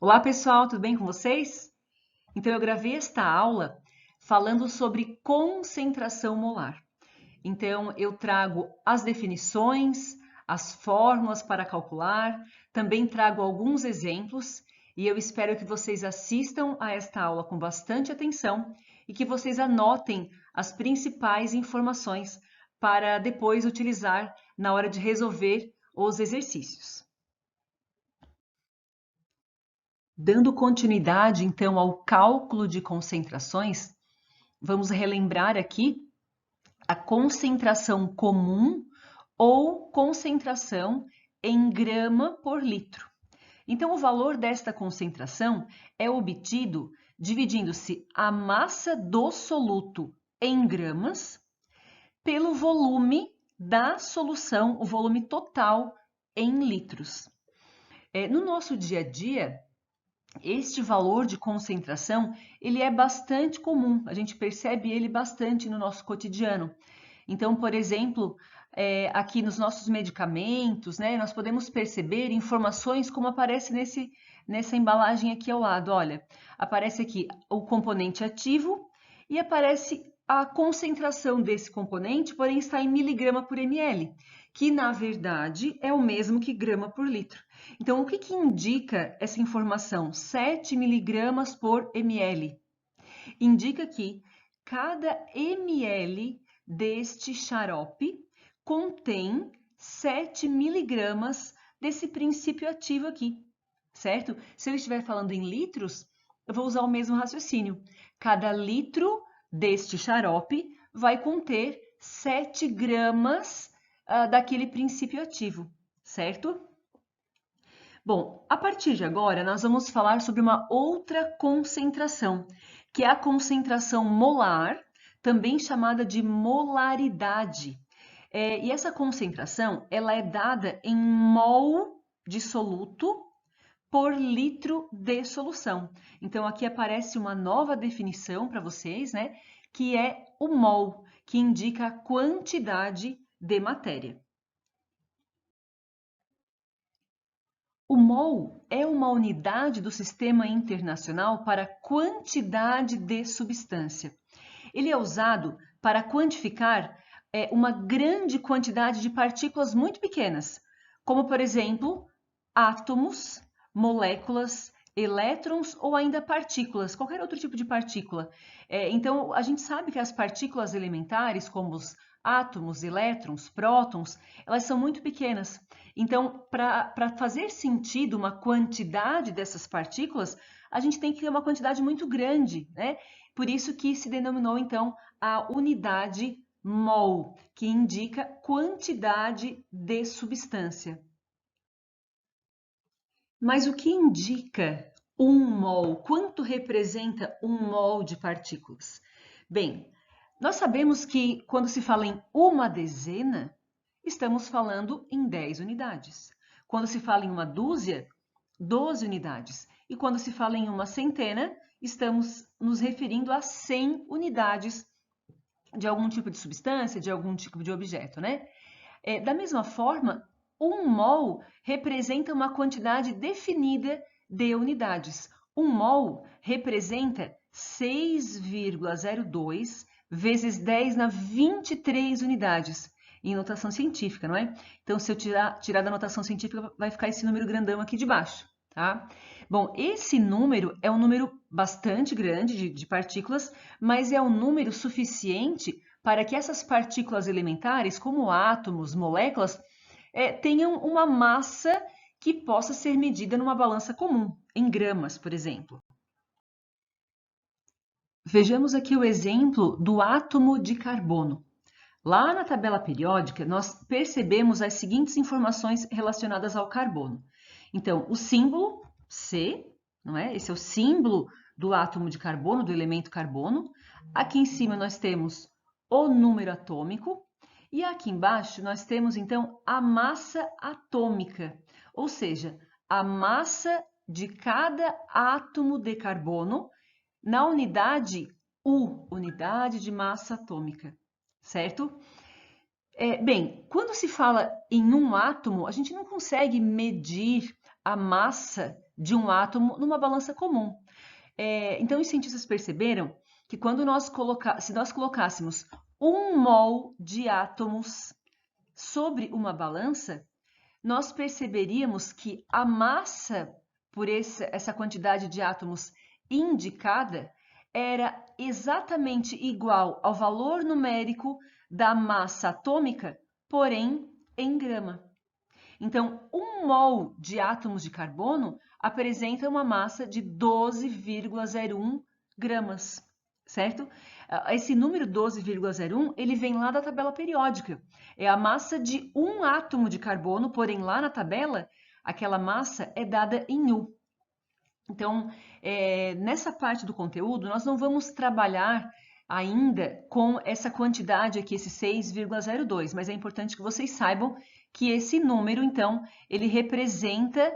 Olá, pessoal, tudo bem com vocês? Então, eu gravei esta aula falando sobre concentração molar. Então, eu trago as definições, as fórmulas para calcular, também trago alguns exemplos e eu espero que vocês assistam a esta aula com bastante atenção e que vocês anotem as principais informações para depois utilizar na hora de resolver os exercícios. Dando continuidade, então, ao cálculo de concentrações, vamos relembrar aqui a concentração comum ou concentração em grama por litro. Então, o valor desta concentração é obtido dividindo-se a massa do soluto em gramas pelo volume da solução, o volume total em litros. No nosso dia a dia, este valor de concentração, ele é bastante comum, a gente percebe ele bastante no nosso cotidiano. Então, por exemplo, aqui nos nossos medicamentos, né, nós podemos perceber informações como aparece nessa embalagem aqui ao lado. Olha, aparece aqui o componente ativo e aparece a concentração desse componente, porém está em miligrama por ml, que na verdade é o mesmo que grama por litro. Então, o que indica essa informação? 7 miligramas por ml. Indica que cada ml deste xarope contém 7 miligramas desse princípio ativo aqui, certo? Se eu estiver falando em litros, eu vou usar o mesmo raciocínio. Cada litro deste xarope vai conter 7 gramas daquele princípio ativo, certo? Bom, a partir de agora, nós vamos falar sobre uma outra concentração, que é a concentração molar, também chamada de molaridade. E essa concentração, ela é dada em mol de soluto por litro de solução. Então, aqui aparece uma nova definição para vocês, né? Que é o mol, que indica a quantidade de matéria. O mol é uma unidade do Sistema Internacional para quantidade de substância. Ele é usado para quantificar uma grande quantidade de partículas muito pequenas, como, por exemplo, átomos, moléculas, elétrons ou ainda partículas, qualquer outro tipo de partícula. Então, a gente sabe que as partículas elementares, como os átomos, elétrons, prótons, elas são muito pequenas. Então, para fazer sentido uma quantidade dessas partículas, a gente tem que ter uma quantidade muito grande, né? Por isso que se denominou, então, a unidade mol, que indica quantidade de substância. Mas o que indica um mol? Quanto representa um mol de partículas? Bem, nós sabemos que quando se fala em uma dezena, estamos falando em 10 unidades. Quando se fala em uma dúzia, 12 unidades. E quando se fala em uma centena, estamos nos referindo a 100 unidades de algum tipo de substância, de algum tipo de objeto, né? Da mesma forma, um mol representa uma quantidade definida de unidades. Um mol representa 6,02 vezes 10 na 23 unidades, em notação científica, não é? Então, se eu tirar da notação científica, vai ficar esse número grandão aqui de baixo, tá? Bom, esse número é um número bastante grande de partículas, mas é um número suficiente para que essas partículas elementares, como átomos, moléculas, tenham uma massa que possa ser medida numa balança comum, em gramas, por exemplo. Vejamos aqui o exemplo do átomo de carbono. Lá na tabela periódica, nós percebemos as seguintes informações relacionadas ao carbono. Então, o símbolo C, não é? Esse é o símbolo do átomo de carbono, do elemento carbono. Aqui em cima nós temos o número atômico e aqui embaixo nós temos então a massa atômica, ou seja, a massa de cada átomo de carbono na unidade U, unidade de massa atômica, certo? Bem, quando se fala em um átomo, a gente não consegue medir a massa de um átomo numa balança comum. Então, os cientistas perceberam que se nós colocássemos 1 mol de átomos sobre uma balança, nós perceberíamos que a massa por essa quantidade de átomos indicada era exatamente igual ao valor numérico da massa atômica, porém em grama. Então, 1 mol de átomos de carbono apresenta uma massa de 12,01 gramas, certo? Esse número 12,01, ele vem lá da tabela periódica. É a massa de um átomo de carbono, porém lá na tabela, aquela massa é dada em U. Então, nessa parte do conteúdo, nós não vamos trabalhar ainda com essa quantidade aqui, esse 6,02, mas é importante que vocês saibam que esse número, então, ele representa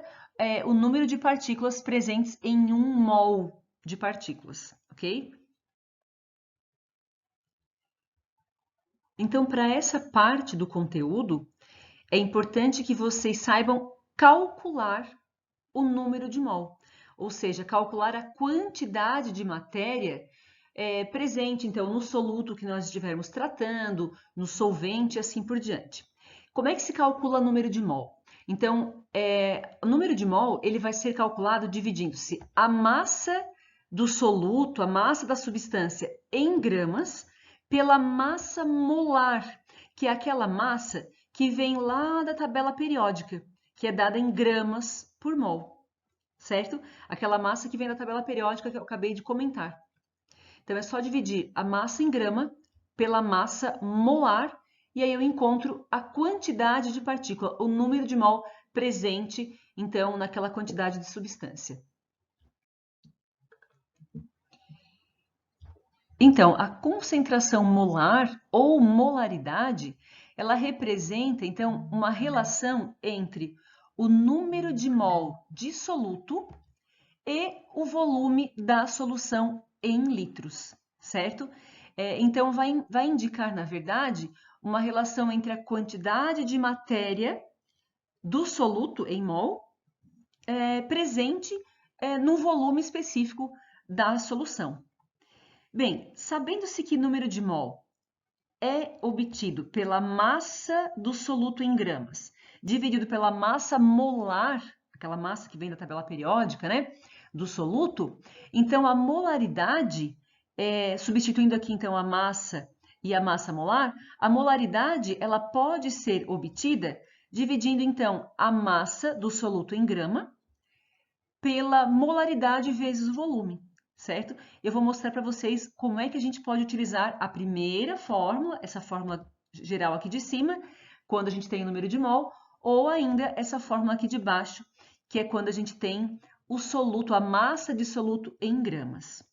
o número de partículas presentes em 1 mol de partículas, ok? Então, para essa parte do conteúdo, é importante que vocês saibam calcular o número de mol, ou seja, calcular a quantidade de matéria presente, então, no soluto que nós estivermos tratando, no solvente e assim por diante. Como é que se calcula o número de mol? Então, o número de mol ele vai ser calculado dividindo-se a massa do soluto, a massa da substância em gramas, pela massa molar, que é aquela massa que vem lá da tabela periódica, que é dada em gramas por mol, certo? Aquela massa que vem da tabela periódica que eu acabei de comentar. Então, é só dividir a massa em grama pela massa molar e aí eu encontro a quantidade de partícula, o número de mol presente, então, naquela quantidade de substância. Então, a concentração molar ou molaridade, ela representa, então, uma relação entre o número de mol de soluto e o volume da solução em litros, certo? Então, vai indicar, na verdade, uma relação entre a quantidade de matéria do soluto em mol presente no volume específico da solução. Bem, sabendo-se que número de mol é obtido pela massa do soluto em gramas, dividido pela massa molar, aquela massa que vem da tabela periódica, né, do soluto, então a molaridade, substituindo aqui então a massa e a massa molar, a molaridade ela pode ser obtida dividindo então a massa do soluto em grama pela molaridade vezes o volume, certo? Eu vou mostrar para vocês como é que a gente pode utilizar a primeira fórmula, essa fórmula geral aqui de cima, quando a gente tem o número de mol, ou ainda essa fórmula aqui de baixo, que é quando a gente tem o soluto, a massa de soluto em gramas.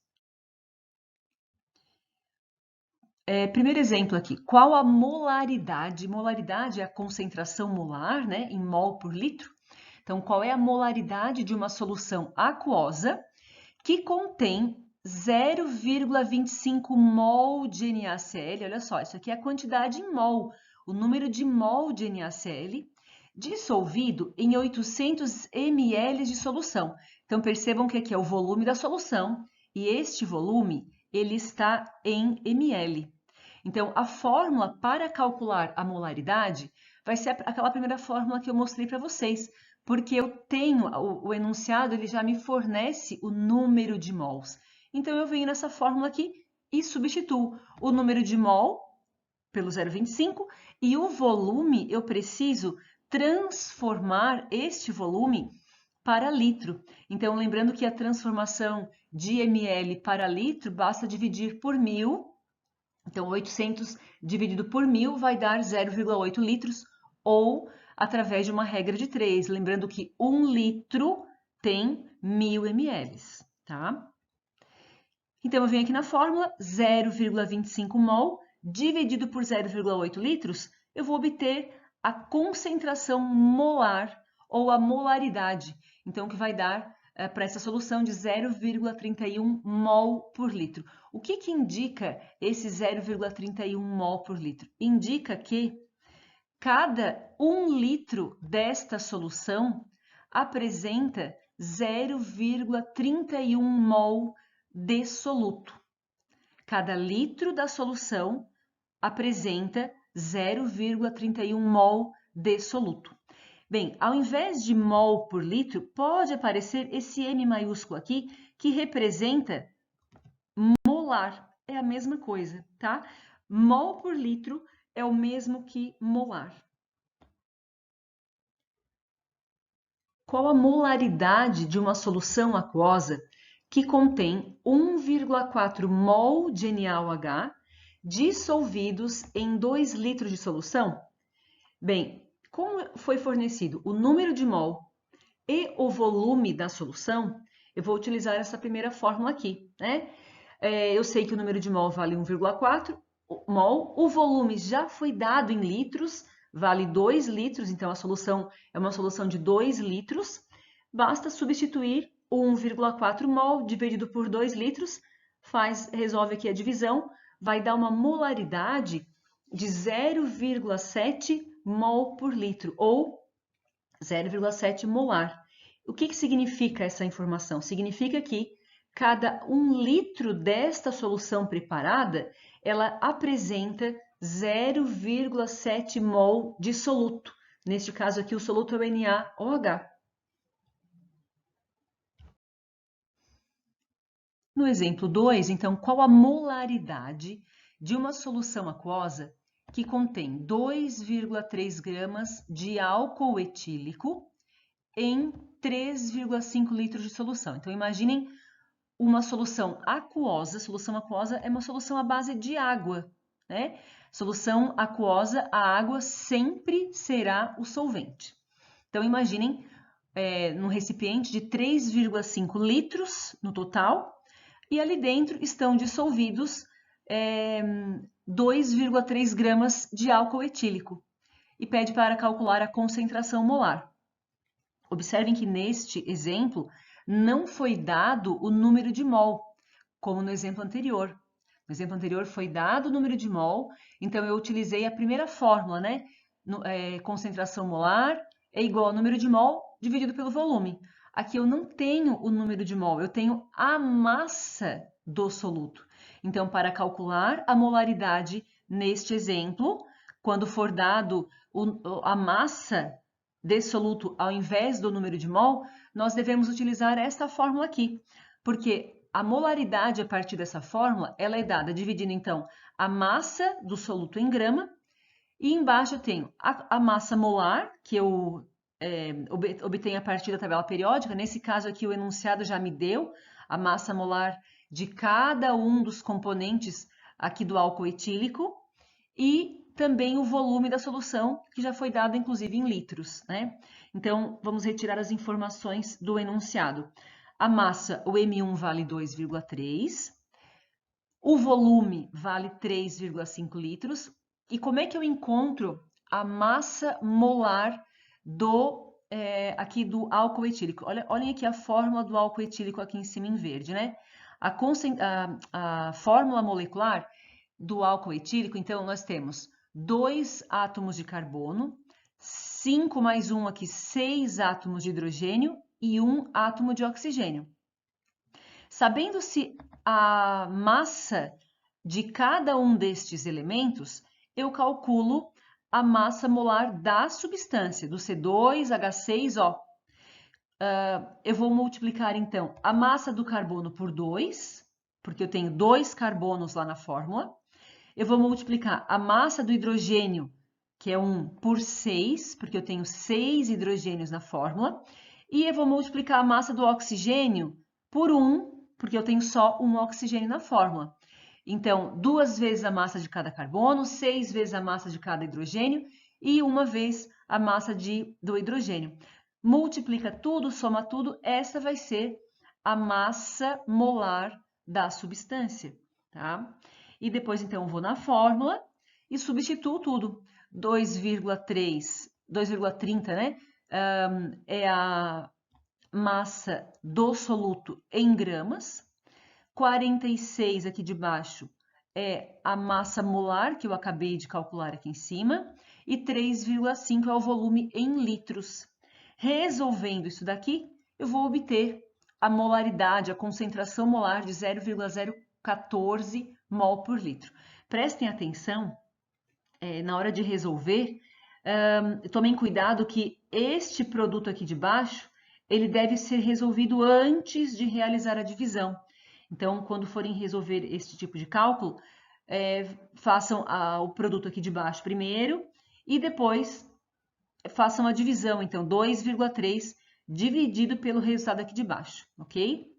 Primeiro exemplo aqui, qual a molaridade? Molaridade é a concentração molar, né, em mol por litro. Então, qual é a molaridade de uma solução aquosa que contém 0,25 mol de NaCl? Olha só, isso aqui é a quantidade em mol, o número de mol de NaCl dissolvido em 800 ml de solução. Então, percebam que aqui é o volume da solução e este volume ele está em ml. Então, a fórmula para calcular a molaridade vai ser aquela primeira fórmula que eu mostrei para vocês, porque eu tenho o enunciado, ele já me fornece o número de mols. Então, eu venho nessa fórmula aqui e substituo o número de mol pelo 0,25 e o volume, eu preciso transformar este volume para litro. Então, lembrando que a transformação de ml para litro basta dividir por 1000. Então, 800 dividido por 1000 vai dar 0,8 litros, ou através de uma regra de 3. Lembrando que 1 litro tem 1000 ml, tá? Então, eu venho aqui na fórmula, 0,25 mol dividido por 0,8 litros, eu vou obter a concentração molar ou a molaridade. Então, que vai dar para essa solução de 0,31 mol por litro. O que indica esse 0,31 mol por litro? Indica que cada 1 litro desta solução apresenta 0,31 mol de soluto. Cada litro da solução apresenta 0,31 mol de soluto. Bem, ao invés de mol por litro, pode aparecer esse M maiúsculo aqui, que representa molar. É a mesma coisa, tá? Mol por litro é o mesmo que molar. Qual a molaridade de uma solução aquosa que contém 1,4 mol de NaOH dissolvidos em 2 litros de solução? Bem, como foi fornecido o número de mol e o volume da solução, eu vou utilizar essa primeira fórmula aqui, né? Eu sei que o número de mol vale 1,4 mol, o volume já foi dado em litros, vale 2 litros, então a solução é uma solução de 2 litros, basta substituir o 1,4 mol dividido por 2 litros, resolve aqui a divisão, vai dar uma molaridade de 0,7 mol por litro, ou 0,7 molar. O que significa essa informação? Significa que cada 1 litro desta solução preparada, ela apresenta 0,7 mol de soluto. Neste caso aqui, o soluto é o NaOH. No exemplo 2, então, qual a molaridade de uma solução aquosa que contém 2,3 gramas de álcool etílico em 3,5 litros de solução? Então, imaginem uma solução aquosa. Solução aquosa é uma solução à base de água, né? Solução aquosa, a água sempre será o solvente. Então, imaginem num recipiente de 3,5 litros no total, e ali dentro estão dissolvidos 2,3 gramas de álcool etílico, e pede para calcular a concentração molar. Observem que neste exemplo não foi dado o número de mol, como no exemplo anterior. No exemplo anterior foi dado o número de mol, então eu utilizei a primeira fórmula, né? Concentração molar é igual ao número de mol dividido pelo volume. Aqui eu não tenho o número de mol, eu tenho a massa do soluto. Então, para calcular a molaridade neste exemplo, quando for dado a massa desse soluto ao invés do número de mol, nós devemos utilizar esta fórmula aqui, porque a molaridade a partir dessa fórmula, ela é dada dividindo então a massa do soluto em grama, e embaixo eu tenho a massa molar, que eu obtenho a partir da tabela periódica. Nesse caso aqui o enunciado já me deu a massa molar de cada um dos componentes aqui do álcool etílico, e também o volume da solução, que já foi dado inclusive em litros, né? Então, vamos retirar as informações do enunciado. A massa, o M1 vale 2,3, o volume vale 3,5 litros. E como é que eu encontro a massa molar aqui do álcool etílico? Olhem aqui a fórmula do álcool etílico aqui em cima em verde, né? A fórmula molecular do álcool etílico, então, nós temos 2 átomos de carbono, 5 mais 1 aqui, 6 átomos de hidrogênio e 1 átomo de oxigênio. Sabendo-se a massa de cada um destes elementos, eu calculo a massa molar da substância, do C2H6O. Eu vou multiplicar, então, a massa do carbono por 2, porque eu tenho 2 carbonos lá na fórmula. Eu vou multiplicar a massa do hidrogênio, que é 1, por 6, porque eu tenho 6 hidrogênios na fórmula. E eu vou multiplicar a massa do oxigênio por 1, porque eu tenho só um oxigênio na fórmula. Então, 2 vezes a massa de cada carbono, 6 vezes a massa de cada hidrogênio e 1 vez a massa do hidrogênio. Multiplica tudo, soma tudo, essa vai ser a massa molar da substância, tá? E depois, então, eu vou na fórmula e substituo tudo. 2,30, né? É a massa do soluto em gramas. 46 aqui de baixo é a massa molar que eu acabei de calcular aqui em cima. E 3,5 é o volume em litros. Resolvendo isso daqui, eu vou obter a molaridade, a concentração molar de 0,014 mol por litro. Prestem atenção, na hora de resolver, tomem cuidado que este produto aqui de baixo, ele deve ser resolvido antes de realizar a divisão. Então, quando forem resolver esse tipo de cálculo, façam o produto aqui de baixo primeiro e depois façam a divisão. Então, 2,3 dividido pelo resultado aqui de baixo, ok?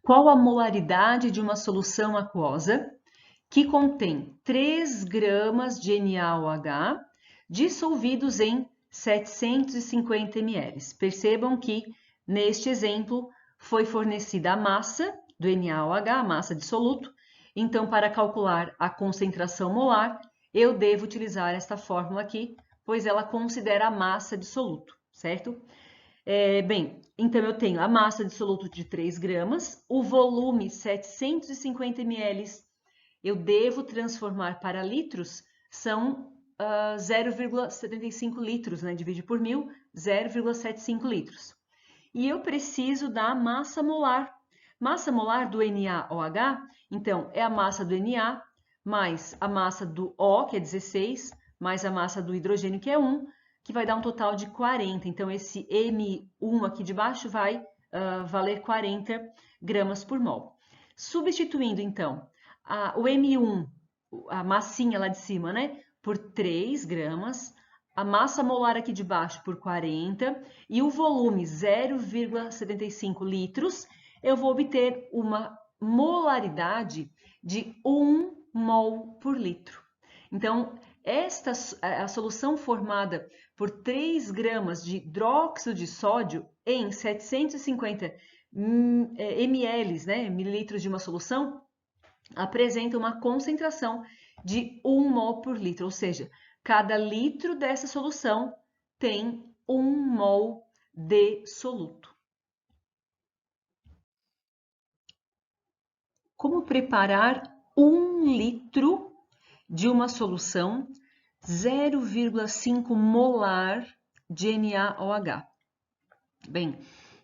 Qual a molaridade de uma solução aquosa que contém 3 gramas de NaOH dissolvidos em 750 ml? Percebam que, neste exemplo, foi fornecida a massa do NaOH, a massa dissoluto. Então, para calcular a concentração molar, eu devo utilizar esta fórmula aqui, pois ela considera a massa dissoluto, certo? Bem, então eu tenho a massa dissoluto de 3 gramas, o volume 750 ml, eu devo transformar para litros, são 0,75 litros, né? Divide por 1000, 0,75 litros. E eu preciso da massa molar. Massa molar do NaOH, então, é a massa do Na, mais a massa do O, que é 16, mais a massa do hidrogênio, que é 1, que vai dar um total de 40. Então, esse M1 aqui de baixo vai valer 40 gramas por mol. Substituindo, então, o M1, a massinha lá de cima, né, por 3 gramas, a massa molar aqui de baixo por 40 e o volume 0,75 litros, eu vou obter uma molaridade de 1 mol por litro. Então, a solução formada por 3 gramas de hidróxido de sódio em 750 ml, né, mililitros de uma solução, apresenta uma concentração de 1 mol por litro, ou seja, cada litro dessa solução tem 1 mol de soluto. Como preparar 1 litro de uma solução 0,5 molar de NaOH? Bem,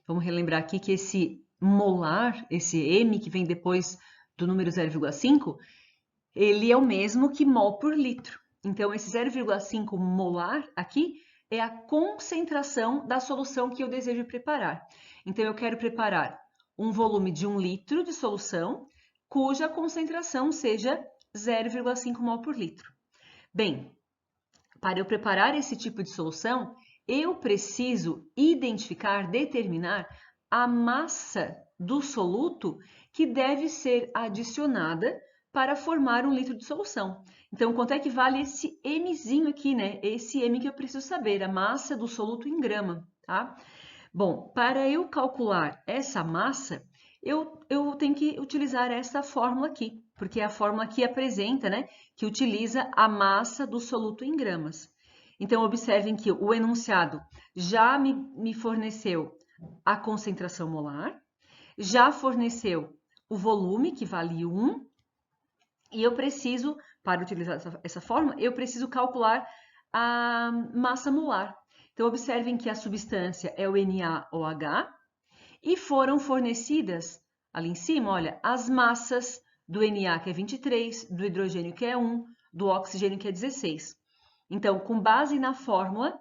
vamos relembrar aqui que esse molar, esse M que vem depois do número 0,5, ele é o mesmo que mol por litro. Então, esse 0,5 molar aqui é a concentração da solução que eu desejo preparar. Então, eu quero preparar um volume de 1 litro de solução, cuja concentração seja 0,5 mol por litro. Bem, para eu preparar esse tipo de solução, eu preciso identificar, determinar a massa do soluto que deve ser adicionada para formar 1 litro de solução. Então, quanto é que vale esse Mzinho aqui, né? Esse M que eu preciso saber, a massa do soluto em grama, tá? Bom, para eu calcular essa massa, eu tenho que utilizar essa fórmula aqui, porque é a fórmula que apresenta, né? Que utiliza a massa do soluto em gramas. Então, observem que o enunciado já me forneceu a concentração molar, já forneceu o volume, que vale 1, e eu preciso, para utilizar essa fórmula, eu preciso calcular a massa molar. Então, observem que a substância é o NaOH e foram fornecidas, ali em cima, olha, as massas do Na, que é 23, do hidrogênio, que é 1, do oxigênio, que é 16. Então, com base na fórmula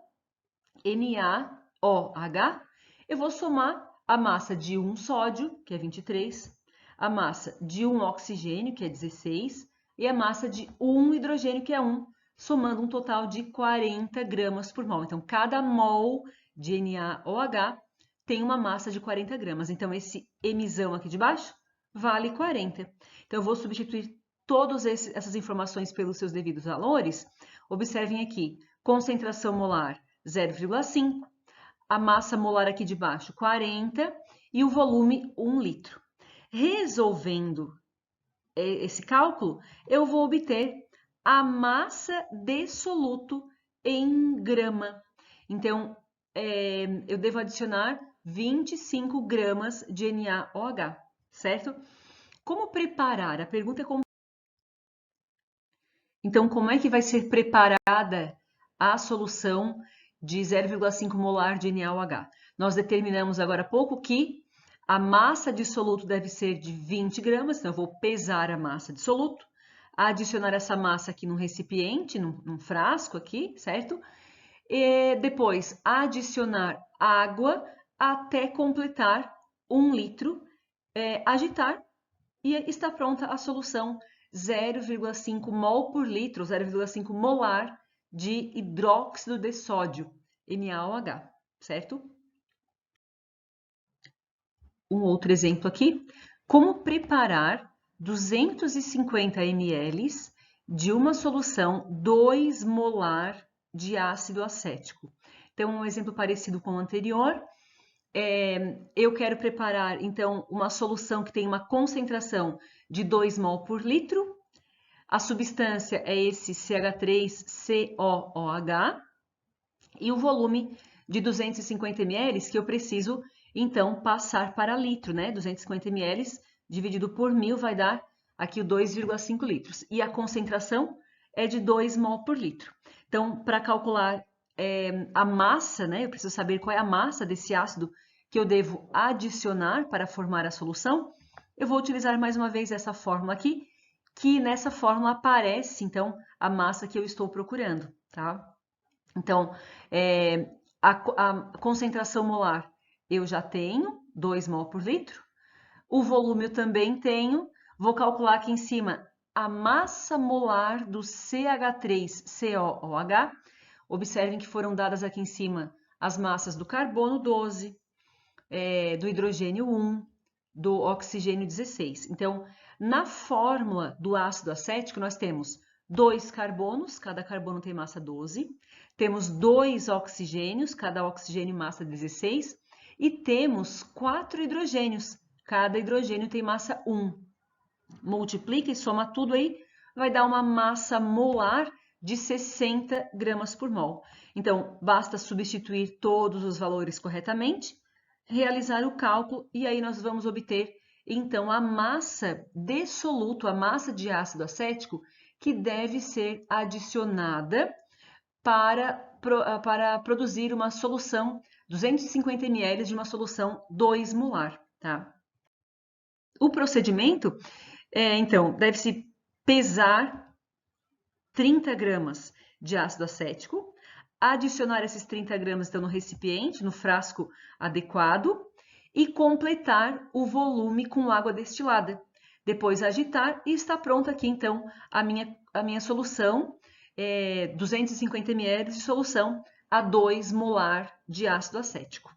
NaOH, eu vou somar a massa de 1 sódio, que é 23, a massa de 1 oxigênio, que é 16, e a massa de 1 hidrogênio, que é 1, somando um total de 40 gramas por mol. Então, cada mol de NaOH tem uma massa de 40 gramas. Então, esse Mzão aqui de baixo vale 40. Então, eu vou substituir todas essas informações pelos seus devidos valores. Observem aqui, concentração molar 0,5, a massa molar aqui de baixo 40 e o volume 1 litro. Resolvendo esse cálculo, eu vou obter a massa de soluto em grama. Então, eu devo adicionar 25 gramas de NaOH, certo? Como preparar? A pergunta é como... Então, como é que vai ser preparada a solução de 0,5 molar de NaOH. Nós determinamos agora há pouco que a massa dissoluto deve ser de 20 gramas, então eu vou pesar a massa dissoluto, adicionar essa massa aqui num recipiente, num frasco aqui, certo? E depois adicionar água até completar 1 litro, agitar e está pronta a solução 0,5 mol por litro, 0,5 molar de hidróxido de sódio, NaOH, certo? Um outro exemplo aqui, como preparar 250 ml de uma solução 2 molar de ácido acético. Então, um exemplo parecido com o anterior, eu quero preparar, então, uma solução que tem uma concentração de 2 mol por litro. A substância é esse CH3COOH e o volume de 250 ml que eu preciso, então, passar para litro, né? 250 ml dividido por 1000 vai dar aqui o 2,5 litros. E a concentração é de 2 mol por litro. Então, para calcular a massa, né? Eu preciso saber qual é a massa desse ácido que eu devo adicionar para formar a solução. Eu vou utilizar mais uma vez essa fórmula aqui, que nessa fórmula aparece, então, a massa que eu estou procurando, tá? Então, a concentração molar eu já tenho, 2 mol por litro. O volume eu também tenho. Vou calcular aqui em cima a massa molar do CH3COOH. Observem que foram dadas aqui em cima as massas do carbono 12, do hidrogênio 1, do oxigênio 16. Então, na fórmula do ácido acético, nós temos 2 carbonos, cada carbono tem massa 12. Temos 2 oxigênios, cada oxigênio massa 16. E temos 4 hidrogênios, cada hidrogênio tem massa 1. Multiplica e soma tudo aí, vai dar uma massa molar de 60 gramas por mol. Então, basta substituir todos os valores corretamente, realizar o cálculo e aí nós vamos obter, então, a massa de soluto, a massa de ácido acético, que deve ser adicionada para produzir uma solução 250 ml de uma solução 2 molar, tá? O procedimento, então, deve-se pesar 30 gramas de ácido acético, adicionar esses 30 gramas então, no recipiente, no frasco adequado, e completar o volume com água destilada. Depois agitar e está pronta aqui, então, a minha solução, 250 ml de solução a 2 molar de ácido acético.